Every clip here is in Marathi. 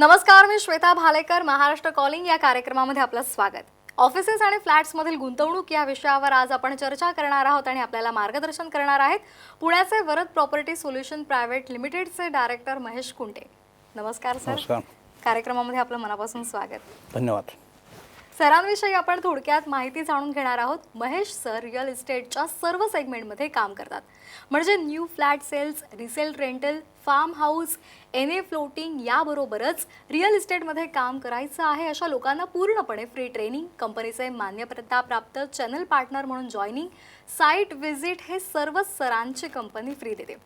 नमस्कार, मी श्वेता भालेकर. महाराष्ट्र कॉलिंग या कार्यक्रमामध्ये आपलं स्वागत. ऑफिसेस आणि फ्लॅट्समधील गुंतवणूक या विषयावर आज आपण चर्चा करणार आहोत आणि आपल्याला मार्गदर्शन करणार आहेत पुण्याचे वरद प्रॉपर्टी सोल्युशन प्रायव्हेट लिमिटेडचे डायरेक्टर महेश कुंटे. नमस्कार सर. नमस्कार. कार्यक्रमामध्ये आपलं मनापासून स्वागत. धन्यवाद. सरांविषयी आपण थोडक्यात माहिती जाणून घेणार आहोत. महेश सर रिअल इस्टेटच्या सर्व सेगमेंटमध्ये काम करतात, म्हणजे new flat sales, resale rental, farm house, NA floating याबरोबरच रिअल इस्टेटमध्ये काम करायचं आहे अशा लोकांना पूर्णपणे फ्री ट्रेनिंग, कंपनीचे मान्यता प्राप्त चॅनल पार्टनर म्हणून जॉईनिंग, साईट व्हिजिट हे सर्व सरांची कंपनी फ्री देते.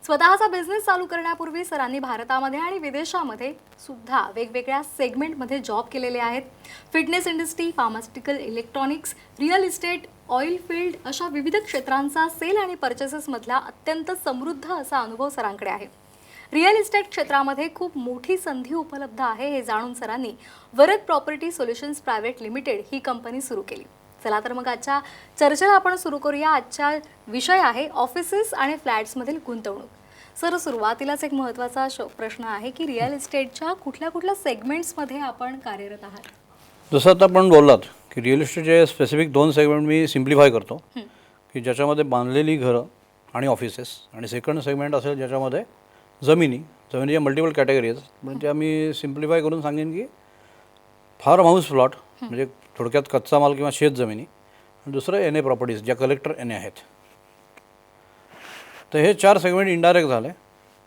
स्वतःचा बिझनेस चालू करण्यापूर्वी सरांनी भारतामध्ये आणि विदेशामध्ये सुद्धा वेगवेगळ्या सेगमेंटमध्ये जॉब केलेले आहेत. Fitness industry, pharmaceutical, electronics, real estate, oil field अशा विविध क्षेत्रांचा सेल आणि परचेसेसमधला अत्यंत समृद्ध असा अनुभव सरांकडे आहे. रिअल इस्टेट क्षेत्रामध्ये खूप मोठी संधी उपलब्ध आहे हे जाणून सरांनी Varad property solutions private limited ही कंपनी सुरू केली. चला तर मग आजच्या चर्चेला आपण सुरू करूया. आजचा विषय आहे ऑफिसेस आणि फ्लॅट्समधील गुंतवणूक. सर, सुरुवातीलाच एक महत्त्वाचा प्रश्न आहे की रिअल इस्टेटच्या कुठल्या कुठल्या सेगमेंट्समध्ये आपण कार्यरत आहात? जसं आता आपण बोललात की रिअल इस्टेटचे स्पेसिफिक दोन सेगमेंट मी सिम्प्लिफाय करतो की ज्याच्यामध्ये बांधलेली घरं आणि ऑफिसेस, आणि सेकंड सेगमेंट असेल ज्याच्यामध्ये जमिनीच्या मल्टिपल कॅटेगरीज. म्हणजे मी सिम्प्लिफाय करून सांगेन की फार्म हाऊस प्लॉट म्हणजे थोडक्यात कच्चा माल किंवा शेत जमिनी, आणि दुसरं एन ए प्रॉपर्टीज ज्या कलेक्टर एन ए आहेत. तर हे चार सेगमेंट इनडायरेक्ट झाले.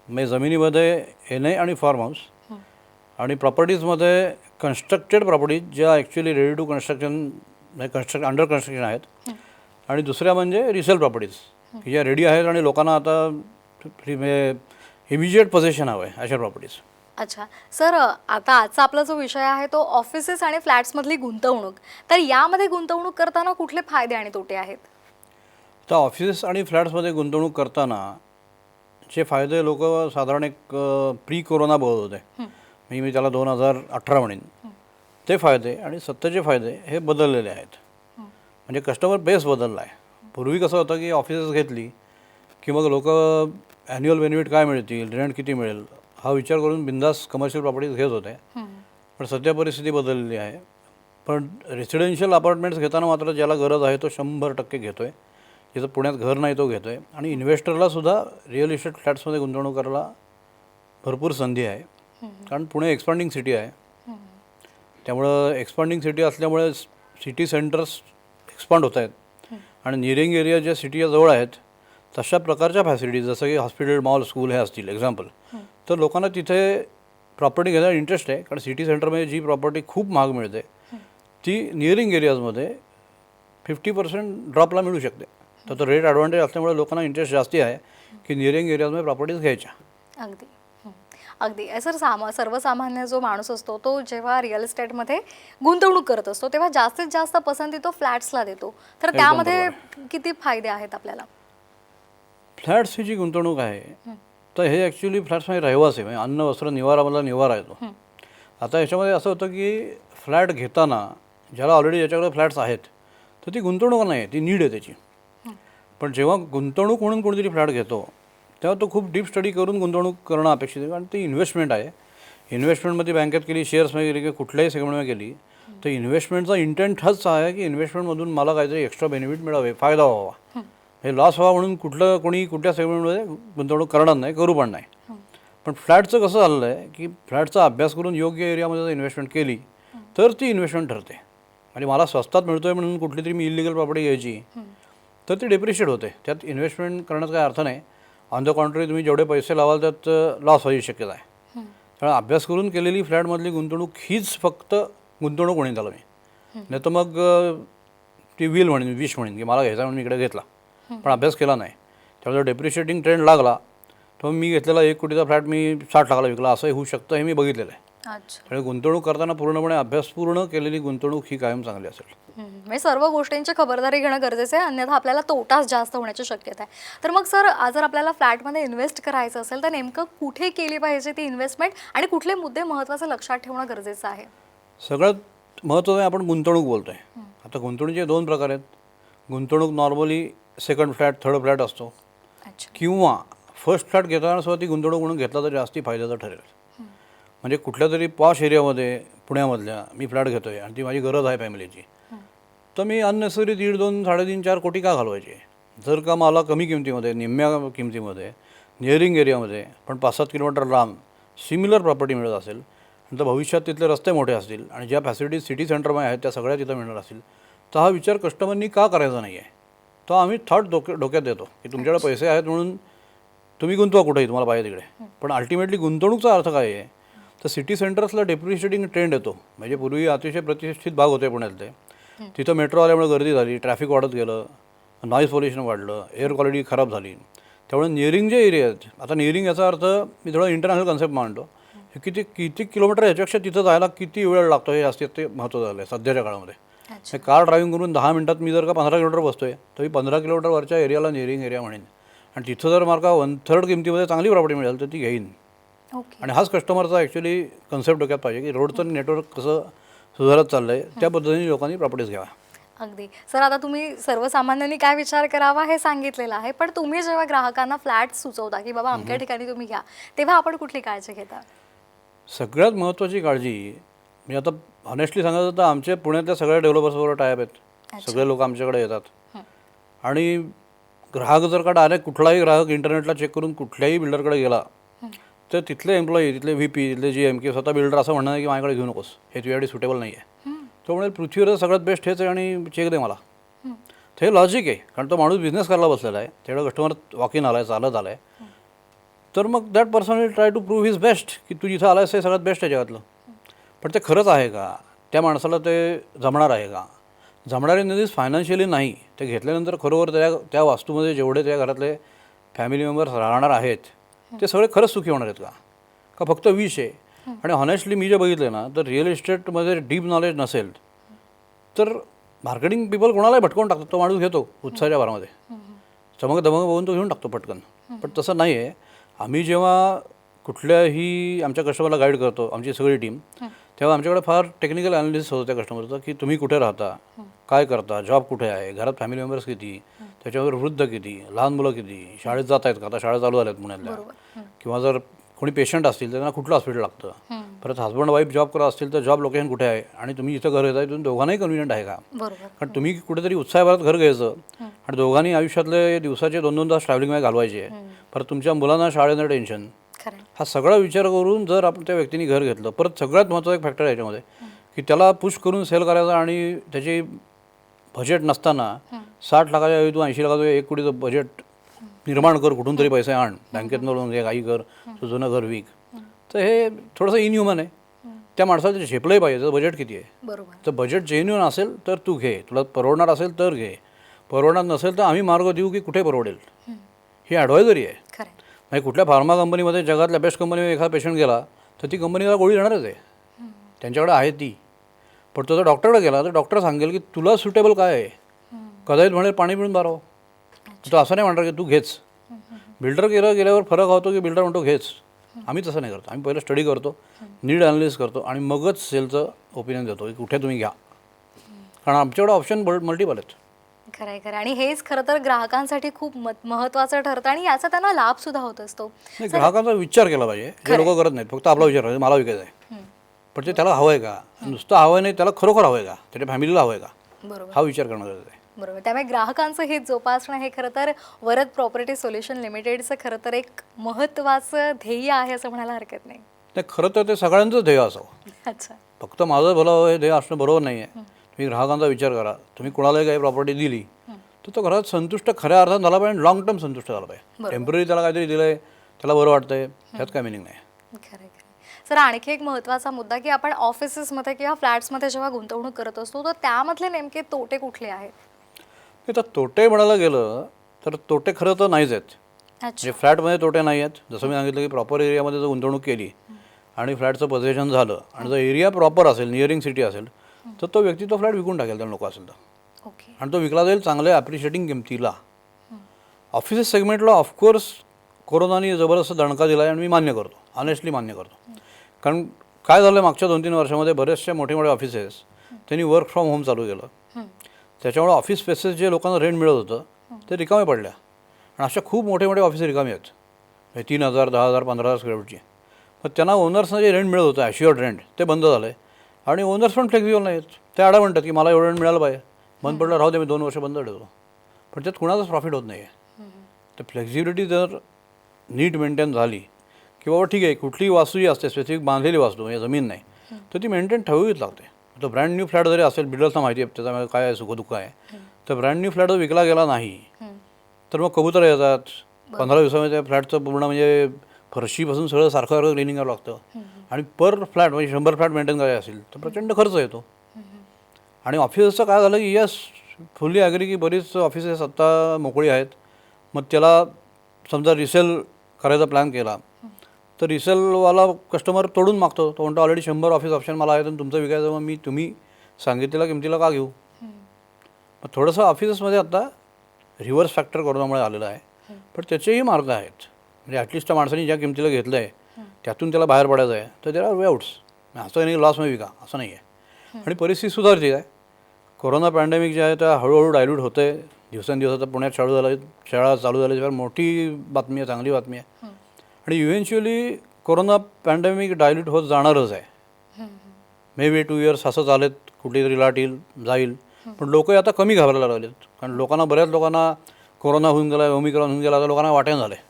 म्हणजे जमिनीमध्ये एन ए आणि फार्म हाऊस, आणि प्रॉपर्टीजमध्ये कन्स्ट्रक्टेड प्रॉपर्टीज ज्या ॲक्च्युली रेडी टू कन्स्ट्रक्शन म्हणजे अंडर कन्स्ट्रक्शन आहेत, आणि दुसऱ्या म्हणजे रिसेल प्रॉपर्टीज की ज्या रेडी आहेत आणि लोकांना आता इमिजिएट पोझिशन हवं आहे अशा प्रॉपर्टीज. अच्छा सर, आता आजचा आपला जो विषय आहे तो ऑफिसेस आणि फ्लॅट्समधली गुंतवणूक. तर यामध्ये गुंतवणूक करताना कुठले फायदे आणि तोटे आहेत? तर ऑफिसेस आणि फ्लॅट्समध्ये गुंतवणूक करताना जे फायदे लोक साधारण एक प्री कोरोना बघत होते, मी त्याला 2018 म्हणेन, ते फायदे आणि सत्याचे फायदे हे बदललेले आहेत. म्हणजे कस्टमर बेस बदलला आहे. पूर्वी कसं होतं की ऑफिसेस घेतली की मग लोक ॲन्युअल बेनिफिट काय मिळतील, रेंट किती मिळेल हा विचार करून बिंदास कमर्शियल प्रॉपर्टीज घेत होते. पण सध्या परिस्थिती बदललेली आहे. पण रेसिडेन्शियल अपार्टमेंट्स घेताना मात्र ज्याला गरज आहे तो 100% घेतो आहे. जिथं पुण्यात घर नाही तो घेतो आहे. आणि इन्व्हेस्टरलासुद्धा रिअल इस्टेट फ्लॅट्समध्ये गुंतवणूक करायला भरपूर संधी आहे. कारण पुणे एक्सपांडिंग सिटी आहे. त्यामुळं एक्सपांडिंग सिटी असल्यामुळे सिटी सेंटर्स एक्सपांड होत आहेत, आणि नियरिंग एरिया ज्या सिटीच्या जवळ आहेत तशा प्रकारच्या फॅसिलिटीज जसं की हॉस्पिटल, मॉल, स्कूल हे असतील एक्झाम्पल, तर लोकांना तिथे प्रॉपर्टी घ्यायला इंटरेस्ट आहे. कारण सिटी सेंटरमध्ये जी प्रॉपर्टी खूप महाग मिळते ती नियरिंग एरियाजमध्ये 50% ड्रॉपला मिळू शकते. तर तो रेट ॲडव्हान्टेज असल्यामुळे लोकांना इंटरेस्ट जास्ती आहे की नियरिंग एरियाजमध्ये प्रॉपर्टीज घ्यायच्या. अगदी अगदी. सर, सर्वसामान्य जो माणूस असतो तो जेव्हा रिअल इस्टेटमध्ये गुंतवणूक करत असतो तेव्हा जास्तीत जास्त पसंती तो फ्लॅट्सला देतो. तर त्यामध्ये किती फायदे आहेत आपल्याला? फ्लॅट्सची जी गुंतवणूक आहे तर हे ॲक्च्युली फ्लॅट्समध्ये रहिवासी म्हणजे अन्न, वस्त्र, निवारामधला निवारा येतो. आता याच्यामध्ये असं होतं की फ्लॅट घेताना ज्याला ऑलरेडी ज्याच्याकडे फ्लॅट्स आहेत तर ती गुंतवणूक नाही आहे, ती नीड आहे त्याची. पण जेव्हा गुंतवणूक म्हणून कोणीतरी फ्लॅट घेतो तेव्हा तो खूप डीप स्टडी करून गुंतवणूक करणं अपेक्षित आहे. कारण ती इन्व्हेस्टमेंट आहे. इन्व्हेस्टमेंटमध्ये बँकेत केली, शेअर्समध्ये केली, की कुठल्याही सेगमेंटमध्ये केली तर इन्व्हेस्टमेंटचा इंटेंट हाच आहे की इन्व्हेस्टमेंटमधून मला काहीतरी एक्स्ट्रा बेनिफिट मिळावे, फायदा व्हावा. हे लॉस व्हावा म्हणून कोणी कुठल्या सेगमेंटमध्ये गुंतवणूक करणार नाही, करू पण नाही. पण फ्लॅटचं कसं झालं आहे की फ्लॅटचा अभ्यास करून योग्य एरियामध्ये जर इन्व्हेस्टमेंट केली तर ती इन्व्हेस्टमेंट ठरते. आणि मला स्वस्तात मिळतो आहे म्हणून कुठली तरी मी इलिगल प्रॉपर्टी घ्यायची तर ती डेप्रिशिएट होते. त्यात इन्व्हेस्टमेंट करण्याचा काही अर्थ नाही. ऑन द कॉन्ट्री तुम्ही जेवढे पैसे लावाल त्यात लॉस व्हायची शक्यता आहे. त्यामुळे अभ्यास करून केलेली फ्लॅटमधली गुंतवणूक हीच फक्त गुंतवणूक म्हणेन त्याला मी. नाही तर मग ती विश म्हणेन की मला घ्यायचा म्हणून मी इकडे घेतला पण अभ्यास केला नाही. त्यामुळे डेप्रिशिएटिंग ट्रेंड लागला तर मी घेतलेला 1 कोटीचा फ्लॅट मी 60 लाखाला विकला असंही होऊ शकतं, हे मी बघितलेलं आहे. त्यामुळे गुंतवणूक करताना पूर्णपणे अभ्यासपूर्ण केलेली गुंतवणूक ही कायम चांगली असेल. म्हणजे सर्व गोष्टींची खबरदारी घेणं गरजेचं आहे, अन्यथा आपल्याला तोटाच जास्त होण्याची शक्यता आहे. तर मग सर, जर आपल्याला फ्लॅटमध्ये इन्व्हेस्ट करायचं असेल तर नेमकं कुठे केली पाहिजे ती इन्व्हेस्टमेंट आणि कुठले मुद्दे महत्त्वाचे लक्षात ठेवणं गरजेचं आहे? सगळ्यात महत्त्वाचं आपण गुंतवणूक बोलतो आहे. आता गुंतवणुकीचे 2 प्रकार आहेत. गुंतवणूक normally second flat, third flat असतो, किंवा फर्स्ट फ्लॅट घेताना सुद्धा ती गुंतवणूक म्हणून घेतला तर जास्ती फायद्याचं ठरेल. म्हणजे कुठल्या तरी पॉश एरियामध्ये पुण्यामधल्या मी फ्लॅट घेतो आहे आणि ती माझी गरज आहे फॅमिलीची, तर मी अननेसरी 1.5, 2, 3.5, 4 कोटी का घालवायचे? जर का मला कमी किमतीमध्ये, निम्म्या किमतीमध्ये, निअरिंग एरियामध्ये पण 5-7 किलोमीटर लांब सिमिलर प्रॉपर्टी मिळत असेल आणि तर भविष्यात तिथले रस्ते मोठे असतील आणि ज्या फॅसिलिटीज सिटी सेंटरमध्ये आहेत त्या सगळ्या तिथं मिळणार असतील, तर हा विचार कस्टमरनी का करायचा नाही आहे? तो आम्ही थॉट डोक्यात देतो की तुमच्याकडे पैसे आहेत म्हणून तुम्ही गुंतवा कुठेही तुम्हाला पाहिजे तिकडे, पण अल्टिमेटली गुंतवणूकचा अर्थ काय आहे? तर सिटी सेंटर्सला डेप्रिशिएटिंग ट्रेंड येतो. म्हणजे पूर्वी अतिशय प्रतिष्ठित भाग होते पुण्यातले, तिथं मेट्रो आल्यामुळे गर्दी झाली, ट्रॅफिक वाढत गेलं, नॉईज पॉल्युशन वाढलं, एअर क्वालिटी खराब झाली. त्यामुळे निअरिंग जे एरिया आहेत, आता निअरिंग याचा अर्थ मी थोडा इंटरनॅशनल कन्सेप्ट मानतो, किती किलोमीटर याच्यापेक्षा तिथं जायला किती वेळ लागतो हे जास्त ते महत्त्व झालं आहे सध्याच्या काळामध्ये. कार ड्रायव्हिंग करून 10 मिनिटात मी जर का 15 किलोमीटर बसतो आहे तर मी 15 किलोमीटरवरच्या एरियाला निअरिंग एरिया म्हणेन. आणि तिथं जर मला 1/3 किमतीमध्ये चांगली प्रॉपर्टी मिळेल तर ती घेईन. आणि हाच कस्टमरचा ॲक्च्युली कन्सेप्ट डोक्यात पाहिजे की रोडचं नेटवर्क कसं सुधारत चाललं आहे, त्या पद्धतीने लोकांनी प्रॉपर्टीज घ्यावा. अगदी सर, आता तुम्ही सर्वसामान्यांनी काय विचार करावा हे सांगितलेलं आहे, पण तुम्ही जेव्हा ग्राहकांना फ्लॅट सुचवता की बाबा अमक्या ठिकाणी तुम्ही घ्या, तेव्हा आपण कुठली काळजी घेता? सगळ्यात महत्त्वाची काळजी म्हणजे आता ऑनेस्टली सांगायचं तर आमच्या पुण्यातल्या सगळ्या डेव्हलपर्सबरोबर टायअप आहेत. सगळे लोक आमच्याकडे येतात आणि ग्राहक जर का डायरेक्ट कुठलाही ग्राहक इंटरनेटला चेक करून कुठल्याही बिल्डरकडे गेला तर तिथले एम्प्लॉई, तिथले VP, तिथले GM किंवा स्वतः बिल्डर असं म्हणणं आहे की माझ्याकडे घेऊ नकोस, हे तुझ्यासाठी सुटेबल नाही आहे. तो म्हणेल पृथ्वीवर सगळ्यात बेस्ट हेच आहे आणि चेक दे मला. तर हे लॉजिक आहे, कारण तो माणूस बिझनेस करायला बसलेला आहे, तेवढं कस्टमर वॉक इन आला आहे, चालत आला आहे, तर मग that person will try to prove his best की तू जिथं आलायस हे सगळ्यात बेस्ट आहे जगातलं. पण ते खरंच आहे का? त्या माणसाला ते जमणार आहे का? जमणारे नदीच फायनान्शियली नाही. ते घेतल्यानंतर खरोखर त्या वास्तूमध्ये जेवढे त्या घरातले फॅमिली मेंबर्स राहणार आहेत ते सगळे खरंच सुखी होणार आहेत का फक्त विष आहे? आणि हॉनेस्टली मी जे बघितले ना, तर रिअल इस्टेटमध्ये डीप नॉलेज नसेल तर मार्केटिंग पीपल कोणालाही भटकवून टाकतात. तो माणूस घेतो उत्साहाच्या भरामध्ये, चमक दमक बघून तो घेऊन टाकतो पटकन. पण तसं नाही आहे. आम्ही जेव्हा कुठल्याही आमच्या कस्टमरला गाईड करतो, आमची सगळी टीम, तेव्हा आमच्याकडे फार टेक्निकल ॲनालिसिस होतं त्या कस्टमरचं की तुम्ही कुठे राहता, काय करता, जॉब कुठे आहे, घरात फॅमिली मेंबर्स किती, त्याच्यावर वृद्ध किती, लहान मुलं किती, शाळेत जात आहेत का, आता शाळा चालू झाल्या आहेत पुण्यातल्या, किंवा जर कोणी पेशंट असतील तर त्यांना कुठलं हॉस्पिटल लागतं, परत हस्बंड वाईफ जॉब करत असतील तर जॉब लोकेशन कुठे आहे आणि तुम्ही जिथं घर घेत आहे तुम्ही दोघांनाही कन्व्हिनियंट आहे का? कारण तुम्ही कुठेतरी उत्साहभरात घर घ्यायचं आणि दोघांनी आयुष्यातले दिवसाचे 2-2 तास ट्रॅव्हलिंगमध्ये घालवायचे, परत तुमच्या मुलांना शाळेनं टेन्शन, हा सगळा विचार करून जर आपण त्या व्यक्तीने घर घेतलं. परत सगळ्यात महत्त्वाचा एक फॅक्टर आहे याच्यामध्ये की त्याला पुश करून सेल करायचा आणि त्याची बजेट नसताना 60 लाखाच्या ऐवजी तू 80 लाखाचं 1 कोटीचं बजेट निर्माण कर, कुठून तरी पैसे आण, बँकेतनं लोन घे, काही कर, जुनं घर विक. तर हे थोडंसं इनह्युमन आहे. त्या माणसाला ते झेपलंही पाहिजे. तर बजेट किती आहे, तर बजेट जेन्युइन असेल तर तू घे, तुला परवडणार असेल तर घे, परवडणार नसेल तर आम्ही मार्ग देऊ की कुठे परवडेल. ही ॲडवायझरी आहे. म्हणजे कुठल्या फार्मा कंपनीमध्ये जगातल्या बेस्ट कंपनीमध्ये एखादा पेशंट गेला तर ती कंपनीला गोळी देणारच आहे, त्यांच्याकडे आहे ती. पण तो जर डॉक्टरकडे गेला तर डॉक्टर सांगेल की तुला सुटेबल काय आहे. कदाचित म्हणेल पाणी पिऊन बाराव. तो असं नाही म्हणणार की तू घेच. बिल्डर गेल्यावर फरक होतो की बिल्डर म्हणतो घेच. आम्ही तसं नाही करतो. आम्ही पहिलं स्टडी करतो, नीड ॲनालिसिस करतो आणि मगच सेलचं ओपिनियन देतो की कुठे तुम्ही घ्या, कारण आमच्याकडे ऑप्शन मल्टिपल आहेत. खरं आहे. आणि हेच खरं तर ग्राहकांसाठी खूप महत्त्वाचं ठरतं आणि याचा त्यांना लाभ सुद्धा होत असतो. ग्राहकांचा विचार केला पाहिजे. हे लोक करत नाहीत, फक्त आपला विचार मला विकायचं आहे, पण ते त्याला हवं आहे का, नुसतं हवं आहे नाही, त्याला खरोखर हवं आहे का, त्याच्या फॅमिलीला हवं आहे का, हा विचार करणं गरजेचं आहे. बरोबर. त्यामुळे ग्राहकांचं हित जोपासणं हे खरं तर वरद प्रॉपर्टी सोल्युशन लिमिटेडचं खरं तर एक महत्त्वाचं ध्येय आहे असं म्हणायला हरकत नाही. नाही, खरं तर ते सगळ्यांचंच ध्येय असावं. अच्छा, फक्त माझं भलं हे ध्येय असणं बरोबर नाही आहे. तुम्ही ग्राहकांचा विचार करा. तुम्ही कोणालाही काही प्रॉपर्टी दिली तर तो घरात संतुष्ट खऱ्या अर्थात झाला पाहिजे, लॉंग टर्म संतुष्ट झाला पाहिजे. टेम्पररी त्याला काहीतरी दिलं आहे, त्याला बरं वाटतंय, ह्यात काय मिनिंग नाही. खरं. सर, आणखी एक महत्त्वाचा मुद्दा की आपण ऑफिसेसमध्ये किंवा फ्लॅट्समध्ये जेव्हा गुंतवणूक करत असतो तर त्यामधले नेमके तोटे कुठले आहेत? तर तोटे म्हणायला गेलं तर तोटे खरं तर नाहीच आहेत. म्हणजे फ्लॅटमध्ये तोटे नाही आहेत. जसं मी सांगितलं की प्रॉपर एरियामध्ये जर गुंतवणूक केली आणि फ्लॅटचं पोझिशन झालं आणि जर एरिया प्रॉपर असेल, निअरिंग सिटी असेल, तर तो व्यक्ती तो फ्लॅट विकून टाकेल त्याला नको असेल तर. आणि तो विकला जाईल चांगल्या ॲप्रिशिएटिंग किमतीला. ऑफिसेस सेगमेंटला ऑफकोर्स कोरोनाने जबरदस्त दणका दिला आहे आणि मी मान्य करतो, ऑनेस्टली मान्य करतो. कारण काय झालं मागच्या 2-3 वर्षामध्ये बरेचसे मोठे ऑफिसेस त्यांनी वर्क फ्रॉम होम चालू केलं. त्याच्यामुळे ऑफिस स्पेसेस जे लोकांना रेंट मिळत होतं ते रिकामे पडल्या आणि अशा खूप मोठे ऑफिस रिकामे आहेत. 3,000, 10,000, 15,000 स्क्वेअर फूटची. मग त्यांना ओनर्सना जे रेंट मिळत होतं ॲश्युअर्ड रेंट ते बंद झालं आहे आणि ओनर्स पण फ्लेक्झिबल नाहीत. ते आडा म्हणतात की मला एवढं रेंट मिळालं पाहिजे, बंद पडलं राहू दे, मी 2 वर्ष बंद ठेवतो, पण त्यात कुणाचाच प्रॉफिट होत नाही आहे. तर फ्लेक्झिबिलिटी जर नीट मेंटेन झाली की बाबा ठीक आहे, कुठलीही वास्तू जी असते स्पेसिफिक बांधलेली वास्तू म्हणजे जमीन नाही, तर ती मेंटेन ठेवावीच लागते. तर ब्रँड न्यू फ्लॅट जरी असेल, बिल्डर्सना माहिती आहे त्याच्यामध्ये काय सुखदुःख आहे, तर ब्रँड न्यू फ्लॅट जर विकला गेला नाही तर मग कबूतर येतात. 15 दिवसामध्ये त्या फ्लॅटचं पूर्ण म्हणजे फरशीपासून सगळं सारखं क्लिनिंग करावं लागतं आणि पर फ्लॅट म्हणजे 100 फ्लॅट मेंटेन करायचे असेल तर प्रचंड खर्च येतो. आणि ऑफिसचं काय झालं की यस, फुल्ली ॲग्री की बरीच ऑफिसेस आत्ता मोकळी आहेत. मग त्याला समजा रिसेल करायचा प्लॅन केला तर रिसेलवाला कस्टमर तोडून मागतो. तो म्हणतो ऑलरेडी 100 ऑफिस ऑप्शन मला आहेत आणि तुमचं विकायचं, मग मी तुम्ही सांगितलेल्या किमतीला का घेऊ. मग थोडंसं ऑफिसेसमध्ये आता रिव्हर्स फॅक्टर कोरोनामुळे आलेला आहे, पण त्याचेही मार्ग आहेत. म्हणजे ॲटलिस्ट त्या माणसाने ज्या किमतीला घेतलं आहे त्यातून त्याला बाहेर पडायचं आहे, तर देर आर वे आउट्स. असं नाही लॉसमध्ये विका असं नाही आहे. आणि परिस्थिती सुधारते आहे. कोरोना पॅन्डेमिक जे आहे त्या हळूहळू डायल्यूट होतं आहे. दिवसेंदिवस आता पुण्यात शाळा चालू झाल्याशिवाय मोठी बातमी आहे, चांगली बातमी आहे. आणि इव्हेंच्युअली कोरोना पॅन्डेमिक डायल्यूट होत जाणारच आहे. मे बी 2 इयर्स असं चालेत, कुठेतरी लाट येईल जाईल, पण लोक आता कमी घाबरायला लागलेत. कारण बऱ्याच लोकांना कोरोना होऊन गेला, ओमिक्रॉन होऊन गेला, आता लोकांना वाटेन झालं आहे.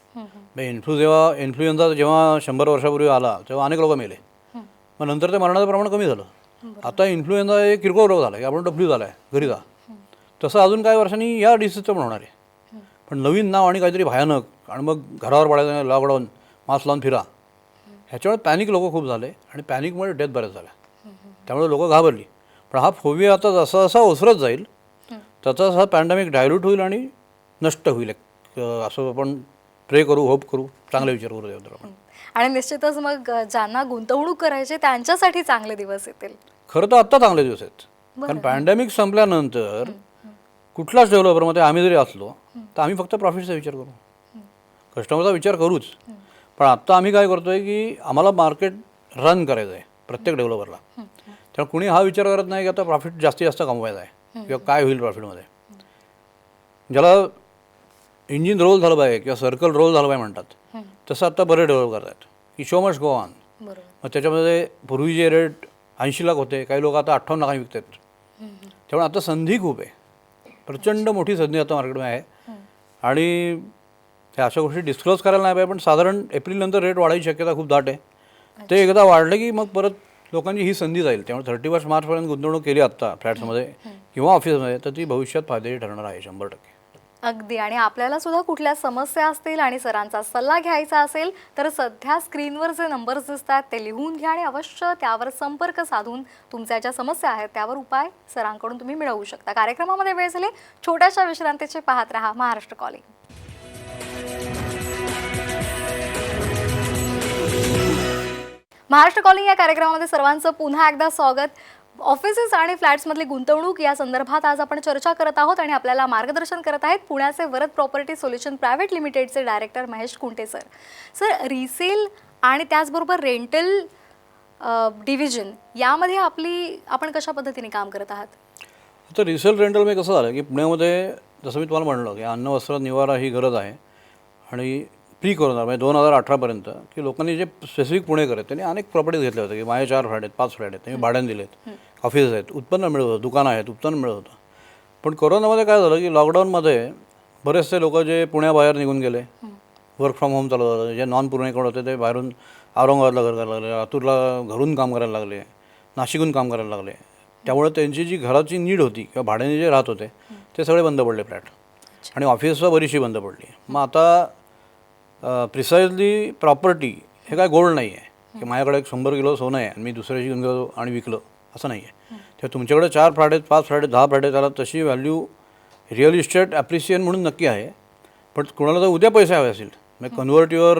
इन्फ्लुएन्झा जेव्हा 100 वर्षापूर्वी आला तेव्हा अनेक लोक मेले, मग नंतर ते मरणाचं प्रमाण कमी झालं. आता इन्फ्लुएन्झा हे किरकोळ रोग झाला आहे, आपण डब्ल्यू झाला आहे घरी जा, तसं अजून काही वर्षांनी या डिसीजचं पण होणार आहे. पण नवीन नाव आणि काहीतरी भयानक, आणि मग घरावर पडायचं, लॉकडाऊन, मास्क लावून फिरा, ह्याच्यामुळे पॅनिक लोक खूप झाले आणि पॅनिकमुळे डेथ बऱ्याच झाल्या. त्यामुळे लोक घाबरली. पण हा फोबिया आता जसा जसा ओसरत जाईल तसा तसा पॅन्डेमिक डायल्यूट होईल आणि नष्ट होईल. असं आपण प्रे करू, होप करू, चांगले विचार करू त्याबद्दल आपण. आणि निश्चितच मग ज्यांना गुंतवणूक करायची त्यांच्यासाठी चांगले दिवस येतील. खरं तर आत्ता चांगले दिवस आहेत. कारण पॅन्डेमिक संपल्यानंतर कुठलाच डेव्हलपरमध्ये आम्ही जरी असलो तर आम्ही फक्त प्रॉफिटचा विचार करू, कस्टमरचा विचार करूच. पण आत्ता आम्ही काय करतो आहे की आम्हाला मार्केट रन करायचं आहे प्रत्येक डेव्हलपरला. त्यामुळे कुणी हा विचार करत नाही की आता प्रॉफिट जास्तीत जास्त कमवायचा आहे किंवा काय होईल प्रॉफिटमध्ये. ज्याला इंजिन रोल झालं पाहिजे किंवा सर्कल रोल झालं पाहिजे म्हणतात, तसं आत्ता बरे डेव्हलप करतात की शो मस्ट गो ऑन. मग त्याच्यामध्ये पूर्वी जे रेट 80 लाख होते, काही लोक आता 58 लाखांनी विकतात. त्यामुळे आता संधी खूप आहे, प्रचंड मोठी संधी आता मार्केटमध्ये आहे. आणि त्या अशा गोष्टी डिस्क्लोज करायला नाही पाहिजे, पण साधारण एप्रिलनंतर रेट वाढायची शक्यता खूप दाट आहे. ते एकदा वाढले की मग परत लोकांची ही संधी जाईल. त्यामुळे 31 मार्चपर्यंत गुंतवणूक केली आत्ता फ्लॅट्समध्ये किंवा ऑफिसमध्ये तर ती भविष्यात फायदेशीर ठरणार आहे 100%. अगदी. आणि आपल्याला सुद्धा कुठल्या समस्या असतील आणि सरांचा सल्ला घ्यायचा असेल तर सध्या स्क्रीनवर जे नंबर्स दिसतात ते लिहून घ्या आणि अवश्य त्यावर संपर्क साधून तुमच्या ज्या समस्या आहेत त्यावर उपाय सरांकडून तुम्ही मिळवू शकता. कार्यक्रमामध्ये वेळ झाली छोट्याशा विश्रांतीचे. पाहत रहा महाराष्ट्र कॉलिंग. महाराष्ट्र कॉलिंग या कार्यक्रमामध्ये सर्वांचं पुन्हा एकदा स्वागत. ऑफिसेस आणि फ्लॅट्समधली गुंतवणूक या संदर्भात आज आपण चर्चा करत आहोत आणि आपल्याला मार्गदर्शन करत आहेत पुण्याचे वरद प्रॉपर्टी सोल्युशन प्रायव्हेट लिमिटेडचे director Mahesh Kunte sir. Sir, resale आणि त्याचबरोबर रेंटल डिव्हिजन यामध्ये आपण कशा पद्धतीने काम करत आहात? आता रिसेल रेंटलमध्ये कसं झालं की पुण्यामध्ये जसं मी तुम्हाला म्हणलं की अन्न वस्त्र निवारा ही गरज आहे. आणि प्री कोरोना म्हणजे 2018पर्यंत की लोकांनी जे स्पेसिफिक पुणेकर आहेत त्यांनी अनेक प्रॉपर्टीज घेतल्या होत्या की माझे 4 फ्लॅट आहेत, 5 फ्लॅट आहेत, त्यांनी भाड्याने दिलेत, ऑफिसेस आहेत, उत्पन्न मिळत होतं, दुकानं आहेत, उत्पन्न मिळत होतं. पण कोरोनामध्ये काय झालं की लॉकडाऊनमध्ये बरेचसे लोक जे पुण्याबाहेर निघून गेले, वर्क फ्रॉम होम चालू झालं, जे नॉन पुणेकर होते ते बाहेरून औरंगाबादला घर करायला लागले, लातूरला घरून काम करायला लागले, नाशिकहून काम करायला लागले. त्यामुळे त्यांची जी घराची नीड होती किंवा भाड्याने जे राहत होते ते सगळे बंद पडले फ्लॅट, आणि ऑफिससुद्धा बरीचशी बंद पडली. मग आता प्रिसाइजली प्रॉपर्टी हे काय गोल्ड नाही आहे की माझ्याकडे 100 किलो सोनं आहे आणि मी दुसऱ्याशी घेऊन गेलो आणि विकलं, असं नाही आहे. तेव्हा तुमच्याकडे 4 फ्लॅट आहेत, 5 फ्लॅट आहेत, 10 फ्लॅट आहेत, त्याला तशी व्हॅल्यू रिअल इस्टेट ॲप्रिसिएशन म्हणून नक्की आहे. पण कोणाला जर उद्या पैसे हवे असतील म्हणजे convert your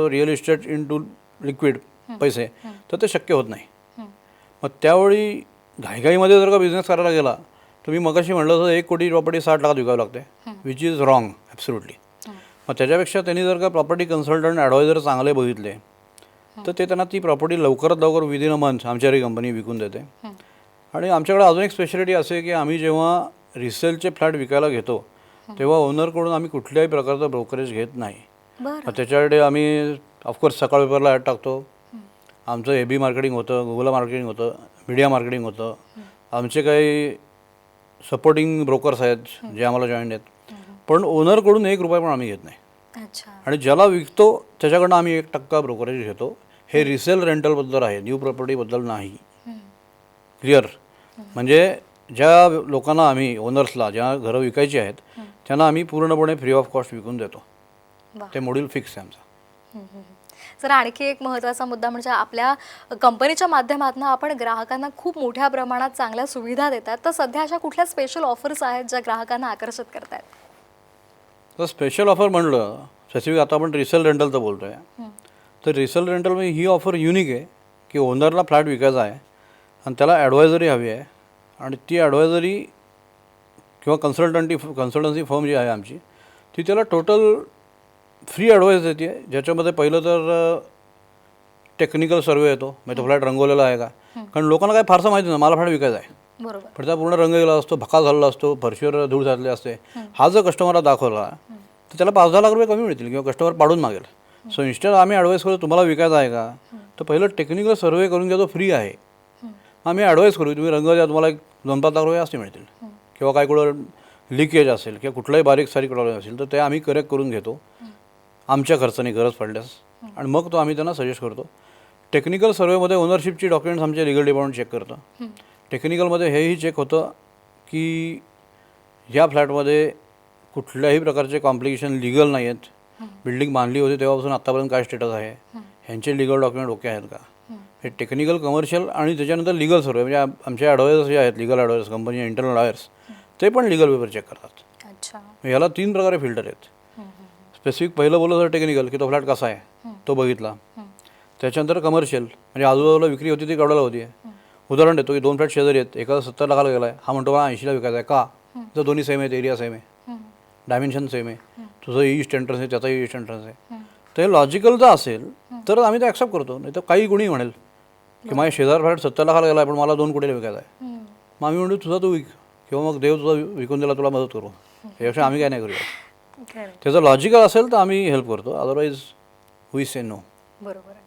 real estate into liquid पैसे, तर ते शक्य होत नाही. मग त्यावेळी घाईघाईमध्ये जर का बिझनेस करायला गेला तर मी मगाशी म्हटलं तर 1 कोटी प्रॉपर्टी 60 लाखात विकावी लागते, विच इज रॉंग ॲब्सोल्युटली. मग त्याच्यापेक्षा त्यांनी जर का प्रॉपर्टी कन्सल्टंट ॲडवायझर चांगले बघितले तर ते त्यांना ती प्रॉपर्टी लवकरात लवकर विदिन अ मंथ आमच्याकडे कंपनी विकून देते. आणि आमच्याकडे अजून एक स्पेशालिटी असे की आम्ही जेव्हा रिसेलचे फ्लॅट विकायला घेतो तेव्हा ओनरकडून आम्ही कुठल्याही प्रकारचं ब्रोकरेज घेत नाही. मग त्याच्याकडे आम्ही ऑफकोर्स सकाळ पेपरला ॲड टाकतो, आमचं AB मार्केटिंग होतं, गुगल मार्केटिंग होतं, मीडिया मार्केटिंग होतं, आमचे काही सपोर्टिंग ब्रोकर्स आहेत जे आम्हाला जॉईंट आहेत. पण ओनरकडून 1 रुपया पण आम्ही घेत नाही. अच्छा. आणि ज्याला विकतो त्याच्याकडनं आम्ही 1% ब्रोकरेज घेतो. हे रिसेल रेंटलबद्दल आहे, न्यू प्रॉपर्टीबद्दल नाही. क्लिअर. म्हणजे ज्या लोकांना आम्ही ओनर्सला ज्या घरं विकायची आहेत त्यांना आम्ही पूर्णपणे फ्री ऑफ कॉस्ट विकून देतो. वा. ते मॉड्यूल फिक्स आहे आमचा. सर आणखी एक महत्त्वाचा मुद्दा म्हणजे आपल्या कंपनीच्या माध्यमातून आपण ग्राहकांना खूप मोठ्या प्रमाणात चांगल्या सुविधा देतात. तर सध्या अशा कुठल्या स्पेशल ऑफर्स आहेत ज्या ग्राहकांना आकर्षित करतायत? तर स्पेशल ऑफर म्हणलं स्पेसिफिक आता आपण रिसेल रेंटलचं बोलतो आहे. तर रिसेल रेंटलमध्ये ही ऑफर युनिक आहे की ओनरला फ्लॅट विकायचा आहे आणि त्याला ॲडवायझरी हवी आहे आणि ती ॲडवायझरी किंवा कन्सल्टन्सी फर्म जी आहे आमची ती त्याला टोटल फ्री ॲडवाईस देते आहे. ज्याच्यामध्ये पहिलं तर टेक्निकल सर्वे येतो, म्हणजे तो फ्लॅट रंगवलेला आहे का, कारण लोकांना काय फारसं माहिती नाही मला फ्लॅट विकायचा आहे. बरोबर. पण त्या पूर्ण रंग गेला असतो, भका झालेला असतो, फरशीवर धूळ साचले असते. हा जर कस्टमरला दाखवला तर त्याला 5-10 लाख रुपये कमी मिळतील किंवा कस्टमर पाडून मागेल. सो इन्स्टेड आम्ही ॲडवाईस करू तुम्हाला विकायचा आहे का, तर पहिलं टेक्निकल सर्वे करून घ्या, तो फ्री आहे. आम्ही ॲडवाईस करू तुम्ही रंग द्या, तुम्हाला 2-5 लाख रुपये असते मिळतील. किंवा काय कुठं लिकेज असेल किंवा कुठलाही बारीक सारीक प्रॉब्लेम असेल तर ते आम्ही करेक्ट करून घेतो आमच्या खर्चाने गरज पडल्यास. आणि मग तो आम्ही त्यांना सजेस्ट करतो. टेक्निकल सर्वेमध्ये ओनरशिपची डॉक्युमेंट्स आमचे लिगल डिपार्टमेंट चेक करतं. टेक्निकलमध्ये हेही चेक होतं की या फ्लॅटमध्ये कुठल्याही प्रकारचे कॉम्प्लिकेशन लिगल नाही आहेत, बिल्डिंग बांधली होती तेव्हापासून आत्तापर्यंत काय स्टेटस आहे, ह्यांचे लिगल डॉक्युमेंट ओके आहेत का, हे टेक्निकल कमर्शियल. आणि त्याच्यानंतर लिगल सर्वे म्हणजे आमचे ॲडवायझर्स जे आहेत, लिगल ॲडवायझर्स, कंपनी इंटरनल लॉयर्स, ते पण लिगल पेपर चेक करतात. अच्छा. ह्याला 3 प्रकारे फिल्टर आहेत. स्पेसिफिक पहिलं बोललं तर टेक्निकल की तो फ्लॅट कसा आहे तो बघितला. त्याच्यानंतर कमर्शियल म्हणजे आजूबाजूला विक्री होती ती केवढ्याला होती आहे. उदाहरण देतो की 2 फ्लॅट शेजारी आहेत, एखादा 70 लाखाला गेला आहे, हा म्हणतो मला 80ला विकायचा आहे का, जर दोन्ही सेम आहेत, एरिया सेम आहे, डायमेन्शन सेम आहे, तुझं ईस्ट एंट्रन्स आहे त्याचाही ईस्ट एंट्रन्स आहे, तर हे लॉजिकल जर असेल तर आम्ही ते ॲक्सेप्ट करतो. नाही तर काही कुणी म्हणेल की माझ्या शेजार फ्लॅट 70 लाखाला गेला आहे पण मला 2 कोटीला विकायचा आहे. मग आम्ही म्हणतो तुझा तू विक किंवा मग देव तुझा विकून दिला तुला मदत करू, यापेक्षा आम्ही काय नाही करूया. त्याचं लॉजिकल असेल तर आम्ही हेल्प करतो, अदरवाईज वी से नो. बरोबर आहे.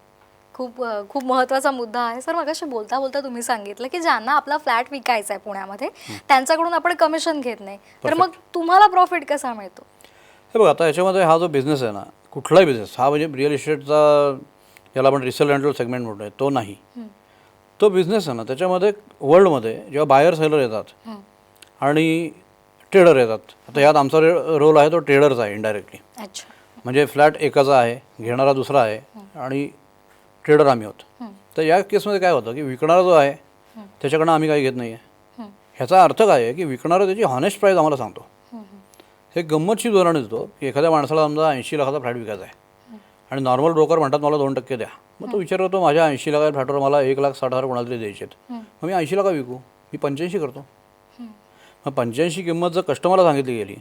खूप महत्त्वाचा मुद्दा आहे सर. मगाशी बोलता बोलता तुम्ही सांगितलं की ज्यांना आपला फ्लॅट विकायचा आहे पुण्यामध्ये त्यांच्याकडून आपण कमिशन घेत नाही, तर मग तुम्हाला प्रॉफिट कसा मिळतो? हे बघ आता याच्यामध्ये हा जो बिझनेस आहे ना, कुठलाही बिझनेस हा म्हणजे रिअल इस्टेटचा ज्याला आपण रिसेल रेंटल सेगमेंट म्हणतो आहे तो नाही. तो बिझनेस आहे ना त्याच्यामध्ये वर्ल्डमध्ये जेव्हा बायर सेलर येतात आणि ट्रेडर येतात, आता यात आमचा रोल आहे तो ट्रेडरचा आहे इनडायरेक्टली. अच्छा. म्हणजे फ्लॅट एकाचा आहे, घेणारा दुसरा आहे आणि ट्रेडर आम्ही आहोत. तर या केसमध्ये काय होतं की विकणारा जो आहे त्याच्याकडनं आम्ही काही घेत नाही आहे. ह्याचा अर्थ काय आहे की विकणारा त्याची हॉनेस्ट प्राईस आम्हाला सांगतो. हे गंमतशीर उदाहरण देतो की एखाद्या माणसाला समजा 80 लाखाचा फ्लॅट विकायचा आहे आणि नॉर्मल ब्रोकर म्हणतात मला 2% द्या. मग तो विचार करतो माझ्या 80 लाखाच्या फ्लॅटवर मला 1,60,000 कोणाला तरी द्यायचे आहेत, मग मी 80 लाखा विकू, मी 85 करतो. मग 85 किंमत जर कस्टमरला सांगितली गेली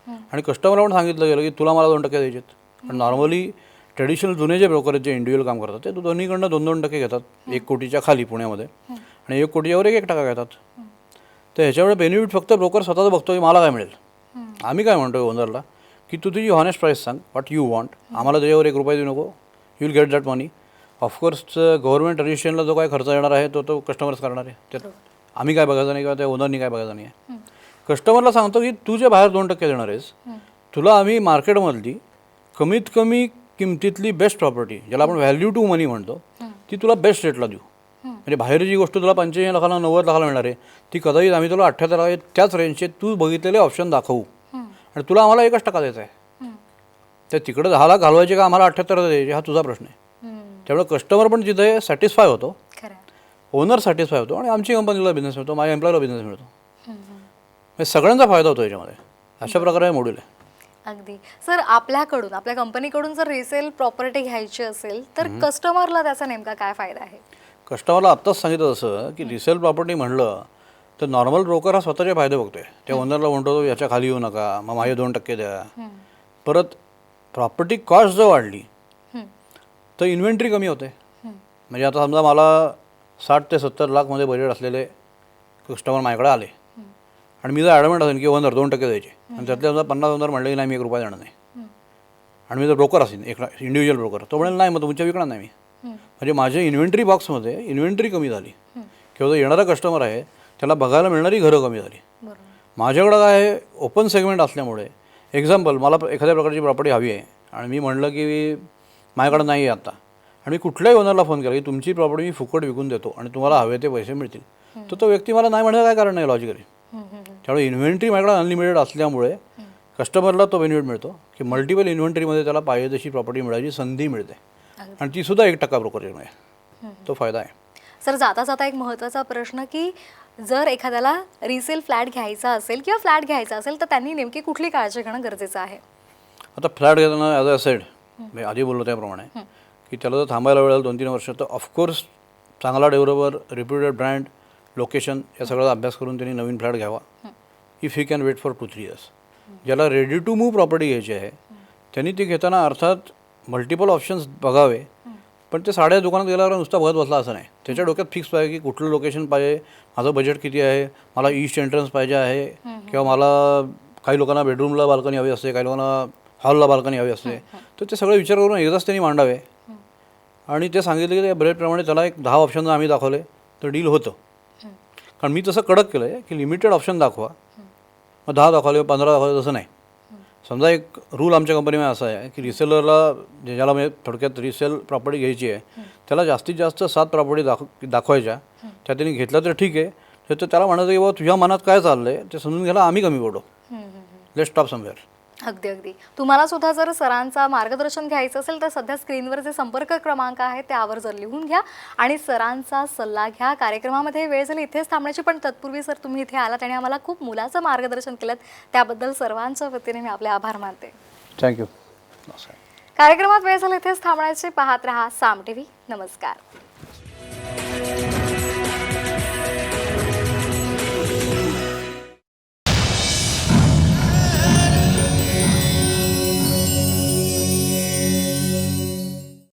आणि कस्टमरला पण सांगितलं गेलं की तुला मला 2% द्यायचे आहेत, पण नॉर्मली ट्रेडिशनल जुने जे ब्रोकर आहेत जे इंडिव्हिज्युअल काम करतात ते दोन्हीकडनं 2% घेतात 1 कोटीच्या खाली पुण्यामध्ये आणि 1 कोटीच्यावर 1% घेतात. तर ह्याच्यामुळे बेनिफिट फक्त ब्रोकर स्वतःच बघतो की मला काय मिळेल. आम्ही काय म्हणतो ओनरला की तू तुझी हॉनेस्ट प्राईस सांग, व्हॉट यू वॉन्ट, आम्हाला त्याच्यावर 1 रुपया देऊ नको, you will get that money. Of course government रजिस्ट्रेशनला जो काय खर्च येणार आहे तो कस्टमर्स करणार आहे, त्यात आम्ही काय बघायचं नाही किंवा त्या ओनरनी काय बघायचं नाही आहे. कस्टमरला सांगतो की तू जे बाहेर 2% देणार आहेस तुला आम्ही मार्केटमधली कमीत कमी किमतीतली बेस्ट प्रॉपर्टी ज्याला आपण व्हॅल्यू टू मनी म्हणतो ती तुला बेस्ट रेटला देऊ. म्हणजे बाहेर जी गोष्ट तुला 85 लाखाला 90 लाखाला मिळणार आहे ती कदाचित आम्ही तुला 78 लाख त्याच रेंजचे तू बघितलेले ऑप्शन दाखवू आणि तुला आम्हाला 1% द्यायचा आहे. तर तिकडे 10 लाख घालवायचे का आम्हाला 78 द्यायचे हा तुझा प्रश्न आहे. त्यामुळे कस्टमर पण तिथे सॅटिस्फाय होतो, ओनर सॅटिस्फाय होतो आणि आमची कंपनीला बिझनेस मिळतो, माझ्या एम्प्लॉयला बिझनेस मिळतो. म्हणजे सगळ्यांचा फायदा होतो याच्यामध्ये. अशा प्रकारे मॉड्यूल आहे. अगदी. सर आपल्याकडून आपल्या कंपनीकडून जर रिसेल प्रॉपर्टी घ्यायची असेल तर कस्टमरला त्याचा नेमका काय फायदा आहे? कस्टमरला आत्ताच सांगितलं असं की रिसेल प्रॉपर्टी म्हणलं तर नॉर्मल ब्रोकर हा स्वतःचे फायदे बघतोय. त्या ओनरला म्हणतो याच्या खाली येऊ नका, मग माझे 2% द्या. परत प्रॉपर्टी कॉस्ट जर वाढली तर इन्व्हेंटरी कमी होते. म्हणजे आता समजा मला 60 ते 70 लाखमध्ये बजेट असलेले कस्टमर माझ्याकडे आले आणि मी जर ॲडमेंट असेल की ओनर 2% द्यायचे आणि त्यातले समजा 50,000 म्हणले की नाही मी 1 रुपया देणार नाही आणि मी जर ब्रोकर असेल एक इंडिव्हिज्युअल ब्रोकर तो म्हणेल नाही मग तुमच्या विकणार नाही मी, म्हणजे माझ्या इन्व्हेंटरी बॉक्समध्ये इन्व्हेंटरी कमी झाली किंवा जो येणारा कस्टमर आहे त्याला बघायला मिळणारी घरं कमी झाली. बरोबर. माझ्याकडं काय आहे, ओपन सेगमेंट असल्यामुळे एक्झाम्पल मला एखाद्या प्रकारची प्रॉपर्टी हवी आहे आणि मी म्हणलं की माझ्याकडं नाही आहे आता आणि मी कुठल्याही ओनरला फोन केला की तुमची प्रॉपर्टी मी फुकट विकून देतो आणि तुम्हाला हवे ते पैसे मिळतील, तर तो व्यक्ती मला नाही म्हणण्याचं काय कारण नाही लॉजिकली. त्यामुळे इन्व्हेंटरी माझ्याकडे अनलिमिटेड असल्यामुळे कस्टमरला तो बेनिफिट मिळतो की मल्टिपल इन्व्हेंटरीमध्ये त्याला पाहिजे तशी प्रॉपर्टी मिळायची संधी मिळते आणि ती सुद्धा 1% ब्रोकरेजमध्ये, तो फायदा आहे. सर, जाता जाता एक महत्त्वाचा प्रश्न की जर एखाद्याला रिसेल फ्लॅट घ्यायचा असेल किंवा फ्लॅट घ्यायचा असेल तर त्यांनी नेमकी कुठली काळजी घेणं गरजेचं आहे? आता फ्लॅट घेताना ॲज अ सेड मी आधी बोललो त्याप्रमाणे की त्याला जर थांबायला वेळ 2-3 वर्ष तर ऑफकोर्स चांगला डेव्हलपर, रेप्युटेड ब्रँड, लोकेशन या सगळ्याचा अभ्यास करून त्यांनी नवीन फ्लॅट घ्यावा. If he can wait for 2-3 years. ज्याला रेडी टू मूव्ह प्रॉपर्टी घ्यायची आहे त्यांनी ती घेताना अर्थात मल्टिपल ऑप्शन्स बघावे, पण ते साड्या दुकानात गेल्यावर नुसतं बघत बसला असं नाही. त्याच्या डोक्यात फिक्स पाहिजे की कुठलं लोकेशन पाहिजे, माझं बजेट किती आहे, मला ईस्ट एंट्रन्स पाहिजे आहे किंवा मला काही लोकांना बेडरूमला बाल्कनी हवी असते, काही लोकांना हॉलला बाल्कनी हवी असते, तर ते सगळे विचार करून एकदाच त्यांनी मांडावे. आणि ते सांगितलं की त्या बजेटप्रमाणे त्याला एक 10 ऑप्शन आम्ही दाखवले तर डील होतं. कारण मी तसं कडक केलं आहे की लिमिटेड ऑप्शन दाखवा, मग 10 दाखवले 15 दाखवले तसं नाही. समजा एक रूल आमच्या कंपनीमध्ये असा आहे की रिसेलरला ज्याला म्हणजे थोडक्यात रिसेल प्रॉपर्टी घ्यायची आहे त्याला जास्तीत जास्त 7 प्रॉपर्टी दाखवायच्या. त्या त्यांनी घेतलं तर ठीक आहे, तर त्याला म्हणायचं की बाबा तुझ्या मनात काय चाललं आहे ते समजून घ्यायला आम्ही कमी पडू. Let's stop somewhere. अगदी अगदी. तुम्हाला सुद्धा जर सरांचा मार्गदर्शन घ्यायचं असेल तर सध्या स्क्रीनवर जे संपर्क क्रमांक आहे त्यावर जर लिहून घ्या आणि सरांचा सल्ला घ्या. कार्यक्रमामध्ये वेळ झाली इथेच थांबण्याची, पण तत्पूर्वी सर तुम्ही इथे आलात आणि आम्हाला खूप मुलाचं मार्गदर्शन केलं, त्याबद्दल सर्वांच्या वतीने मी आपले आभार मानते. थँक्यू. कार्यक्रमात वेळ झाली इथेच थांबण्याची. पाहत रहा साम टीव्ही. नमस्कार.